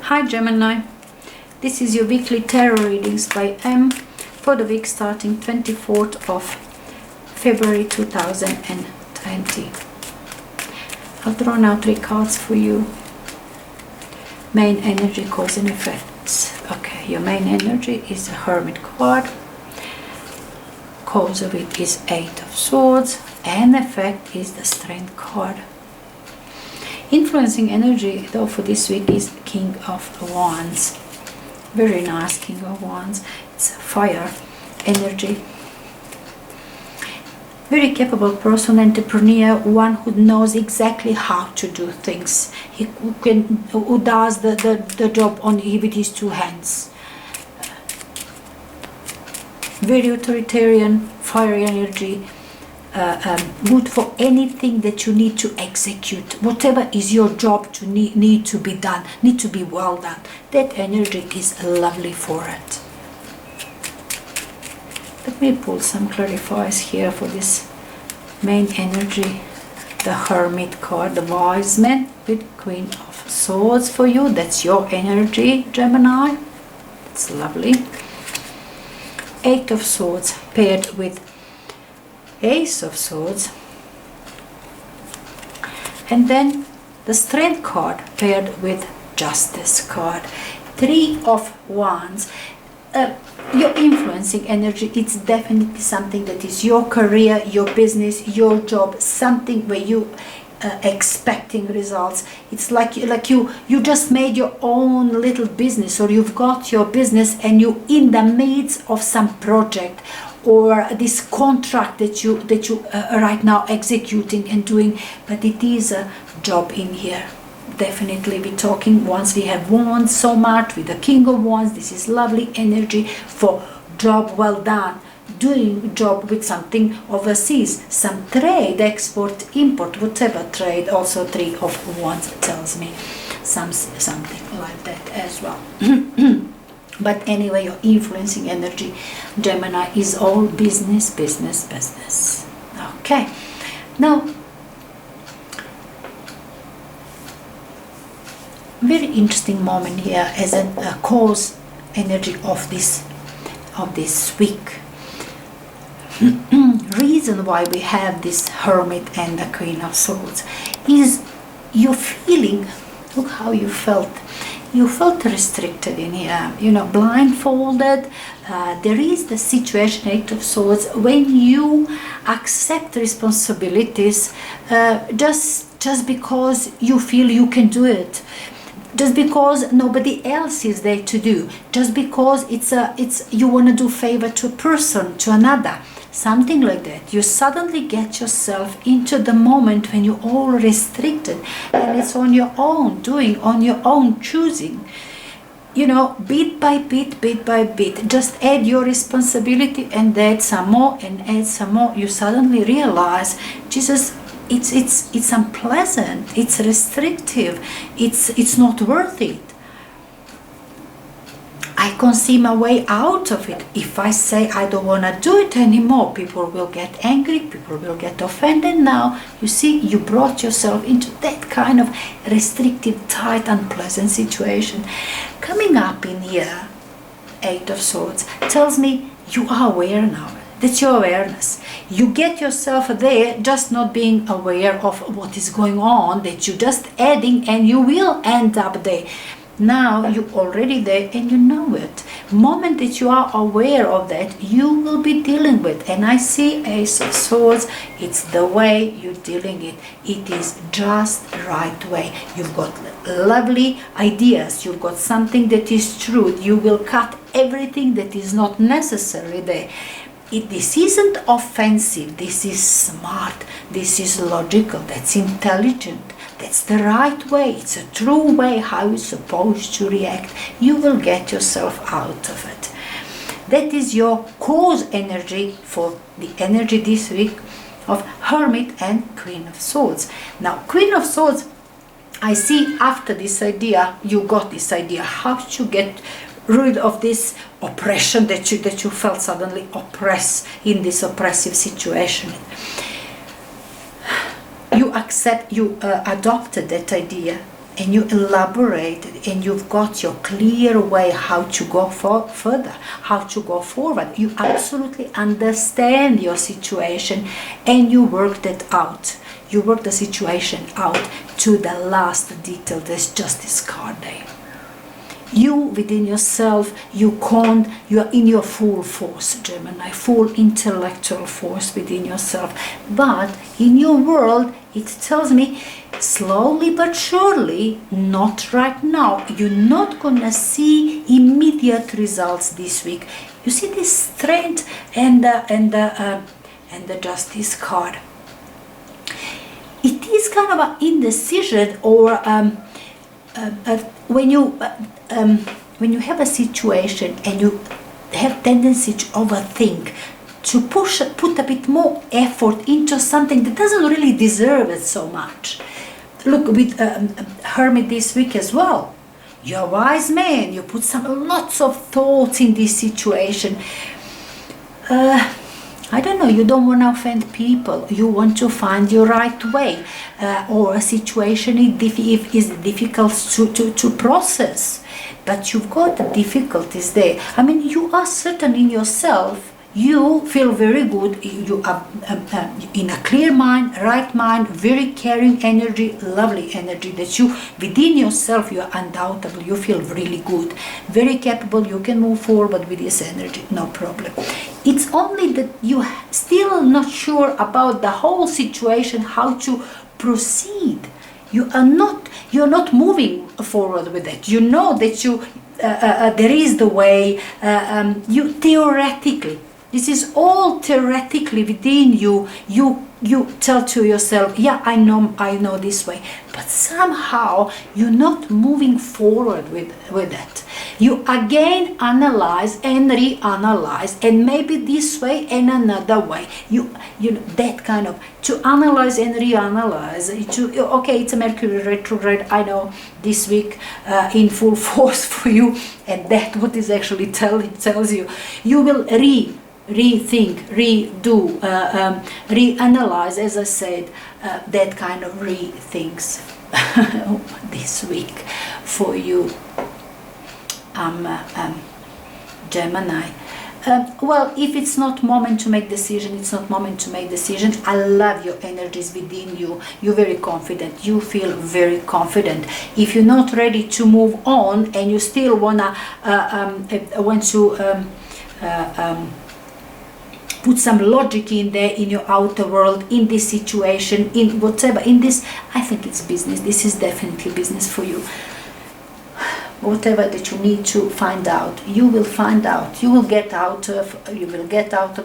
Hi Gemini, this is your weekly tarot readings by M for the week starting 24th of February 2020. I've drawn out 3 cards for you. Main energy, cause and effects. Okay, your main energy is the Hermit card. Cause of it is 8 of Swords, and effect is the Strength card. Influencing energy though for this week is King of Wands. Very nice King of Wands. It's fire energy. Very capable person, entrepreneur, one who knows exactly how to do things. Who does the job with his 2 hands. Very authoritarian, fire energy. Good for anything that you need to execute. Whatever is your job to need to be done, need to be well done. That energy is lovely for it. Let me pull some clarifiers here for this main energy. The Hermit card, the Wise Man with Queen of Swords for you. That's your energy, Gemini. It's lovely. 8 of Swords paired with Ace of Swords, and then the Strength card paired with Justice card. 3 of Wands. Your influencing energy, it's definitely something that is your career, your business, your job, something where you expecting results. It's like you just made your own little business, or you've got your business and you in the midst of some project or this contract that you right now executing and doing, but it is a job in here. Definitely we're talking, once we have Wands so much with the King of Wands, this is lovely energy for job well done, doing job with something overseas, some trade, export, import, whatever trade. Also 3 of Wands tells me something like that as well. But anyway, your influencing energy, Gemini, is all business, business, business. Okay, now very interesting moment here as a cause energy of this week. Reason why we have this Hermit and the Queen of Swords is you're feeling, look how you felt. You felt restricted in here, blindfolded. There is the situation, 8 of Swords, when you accept responsibilities just because you feel you can do it, just because nobody else is there to do, just because it's you want to do favor to a person, to another. Something like that. You suddenly get yourself into the moment when you're all restricted and it's on your own doing, on your own choosing. Bit by bit, just add your responsibility and add some more and add some more. You suddenly realize, Jesus, it's unpleasant, it's restrictive, it's not worth it. I can't see my way out of it. If I say I don't want to do it anymore, people will get angry, people will get offended. Now, you see, you brought yourself into that kind of restrictive, tight, unpleasant situation. Coming up in here, 8 of Swords, tells me you are aware now. That's your awareness. You get yourself there, just not being aware of what is going on, that you're just adding, and you will end up there. Now you're already there and you know it. Moment that you are aware of that, you will be dealing with. And I see Ace of Swords, it's the way you're dealing it. It is just the right way. You've got lovely ideas. You've got something that is true. You will cut everything that is not necessary there. This isn't offensive. This is smart. This is logical. That's intelligent. That's the right way. It's a true way how you're supposed to react. You will get yourself out of it. That is your cause energy for the energy this week of Hermit and Queen of Swords. Now, Queen of Swords, I see after this idea, you got this idea how to get rid of this oppression that you felt suddenly oppressed in this oppressive situation. You adopted that idea and you elaborate it, and you've got your clear way how to go further, how to go forward. You absolutely understand your situation, and you work that out. You work the situation out to the last detail. There's Justice card there. You within yourself, you are in your full force, Gemini, full intellectual force within yourself. But in your world, it tells me, slowly but surely, not right now. You're not gonna see immediate results this week. You see this strength and the Justice card. It is kind of an indecision, or when you have a situation and you have tendency to overthink, to put a bit more effort into something that doesn't really deserve it so much. Look, with Hermit this week as well. You're a wise man. You put lots of thoughts in this situation. I don't know, you don't want to offend people. You want to find your right way. Or a situation is difficult to process. But you've got the difficulties there. I mean, you are certain in yourself. You feel very good. You are in a clear mind, right mind, very caring energy, lovely energy that you, within yourself, you are undoubtedly, you feel really good, very capable. You can move forward with this energy, no problem. It's only that you still not sure about the whole situation, how to proceed. You're not moving forward with it. You know that there is the way. You theoretically. This is all theoretically within you. You tell to yourself, yeah, I know this way. But somehow you're not moving forward with it. You again analyze and reanalyze, and maybe this way and another way. You know that kind of to analyze and reanalyze. Okay, it's a Mercury retrograde. I know this week in full force for you, and that what is actually tells you. You will rethink, redo, reanalyze, as I said, that kind of rethinks this week for you, Gemini. Well, if it's not moment to make decision, it's not moment to make decision. I love your energies within you. You're very confident. You feel very confident. If you're not ready to move on and you still want to put some logic in there, in your outer world, in this situation, in whatever, in this, I think it's business. This is definitely business for you. Whatever that you need to find out, you will find out. You will get out of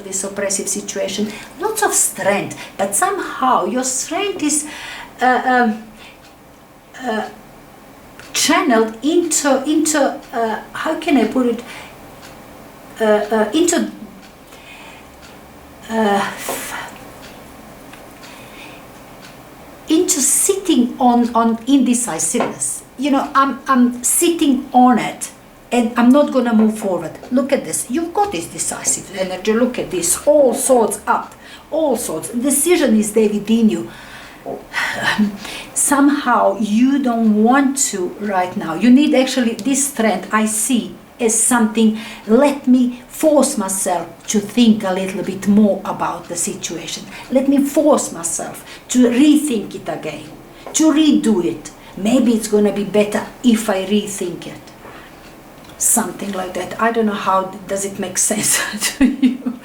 this oppressive situation. Lots of strength, but somehow your strength is channeled into how can I put it? Into sitting on indecisiveness. You know, I'm sitting on it and I'm not gonna move forward. Look at this. You've got this decisive energy. Look at this. All sorts up. All sorts. Decision is there within you. Somehow you don't want to right now. You need actually this strength. I see as something, let me force myself to think a little bit more about the situation. Let me force myself to rethink it again, to redo it. Maybe it's going to be better if I rethink it. Something like that. I don't know how does it make sense to you.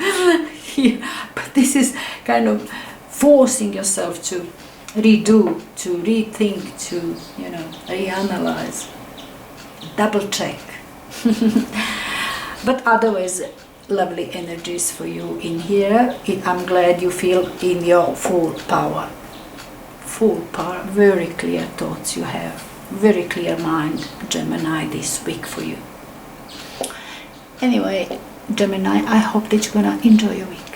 Yeah, but this is kind of forcing yourself to redo, to rethink, to, reanalyze, double check. But otherwise, lovely energies for you in here. I'm glad you feel in your full power. Full power, very clear thoughts you have. Very clear mind, Gemini, this week for you. Anyway, Gemini, I hope that you're gonna enjoy your week.